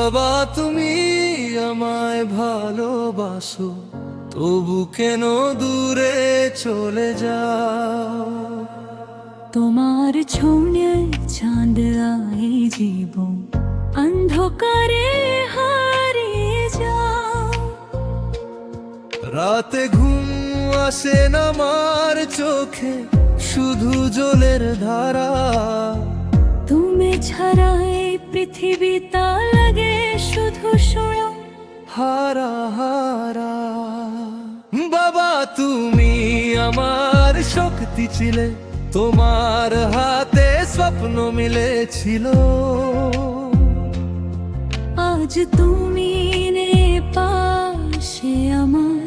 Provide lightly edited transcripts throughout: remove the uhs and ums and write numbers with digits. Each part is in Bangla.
বাবা তুমি আমায় ভালোবাসো, তবু কেন দূরে চলে যাও? তোমার ছোঁয়ায় চাঁদ আয়ে জীবন অন্ধকারে হারিয়ে যাও। রাতে ঘুম আসে না আমার চোখে, শুধু জলের ধারা। তুমি ছাড়া এই পৃথিবীটা লাগে শুধু শূন্য হারা হারা। বাবা তুমি আমার শক্তি ছিলে, তোমার হাতে স্বপ্ন মিলেছিল। আজ তুমি নেই পাশে আমার,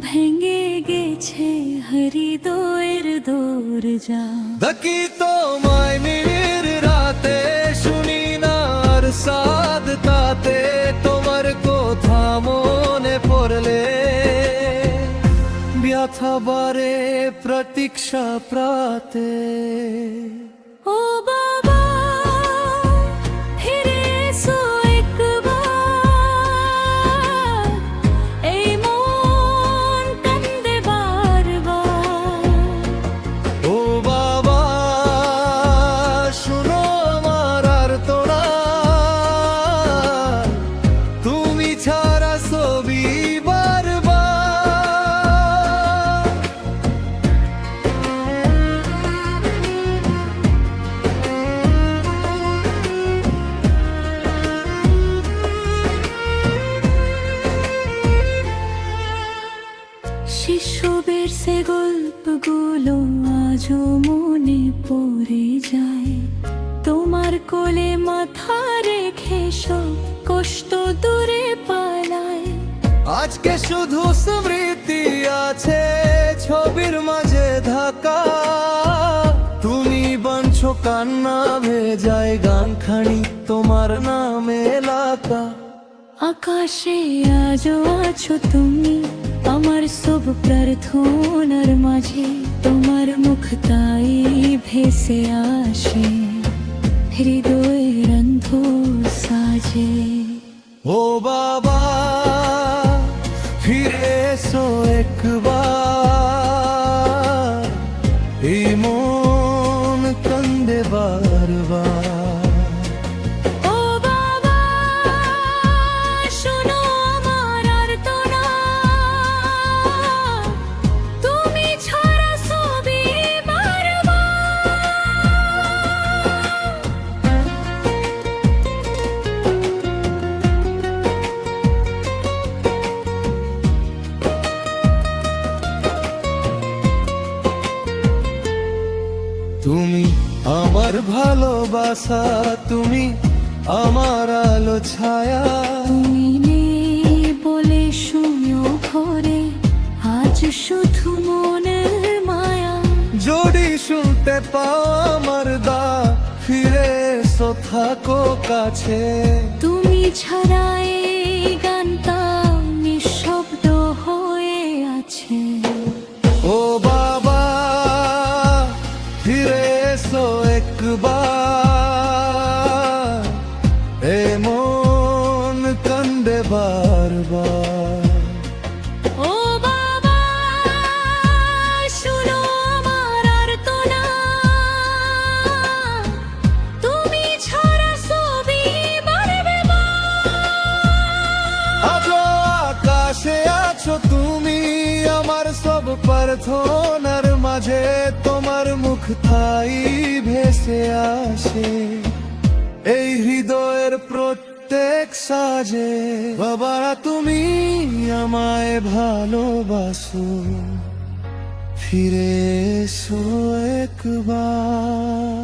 ভেঙে গেছে হৃদয়ের দরজা। দেখি তোমায় মিলির রাতে, শুনি না আর সাদ তাতে, তোমার কথা মনে পড়লে ব্যথা বাড়ে প্রতীক্ষা প্রাতে। ও বাবা ফিরে এসো একবার, এই মন কান্দে বারবার। ও বাবা শুনো আমার আর্তনা, তুমি ছাড়া ছবি বারবার। শিশুবের সে গল্পগুলো আজও মনে পড়ে যায়। তোমার কোলে মাথা রেখে সব কষ্ট দূরে পালায়। আজকে শুধু স্মৃতি আছে ছবির মাঝে ঢাকা, তুমি বানছো কান্না ভেজায় গানখানি তোমার নামে লেখা। আকাশে আজও আছো তুমি, আমার সব প্রার্থনার মাঝে তোমার মুখ তাই ভেসে আসে হৃদয়ের অন্ধ সাজে। ও বাবা ফিরে এসো একবার, এই মন কান্দে বারবার। ও বাবা শোনো আমার আর্তনা, তুমি ছাড়া ছবি তুমি আমার ভালোবাসা, তুমি আমার আলো ছায়া। তুমি নেই বলে শূন্য ঘরে আজ শুধু মনের মায়া। যদি শুনতে পাও আমার দা, ফিরে এসো থাকো কাছে। তুমি ছাড়া এই গানটা নিঃশব্দ হয়ে আছে। ও বাবা ফিরে এসো একবার, এ মন কান্দে বারবার। ও বাবা শুনো আমার আর্তনা, তুমি ছাড়া ছবি বারবে আজও আকাশে আছো তুমি, আমার সব প্রার্থনার মাঝে তোমার মুখ থাই ভেসে আসে এই হৃদয়ের প্রত্যেক সাজে। বাবা তুমি আমায় ভালোবাসো, ফিরে এসো একবার।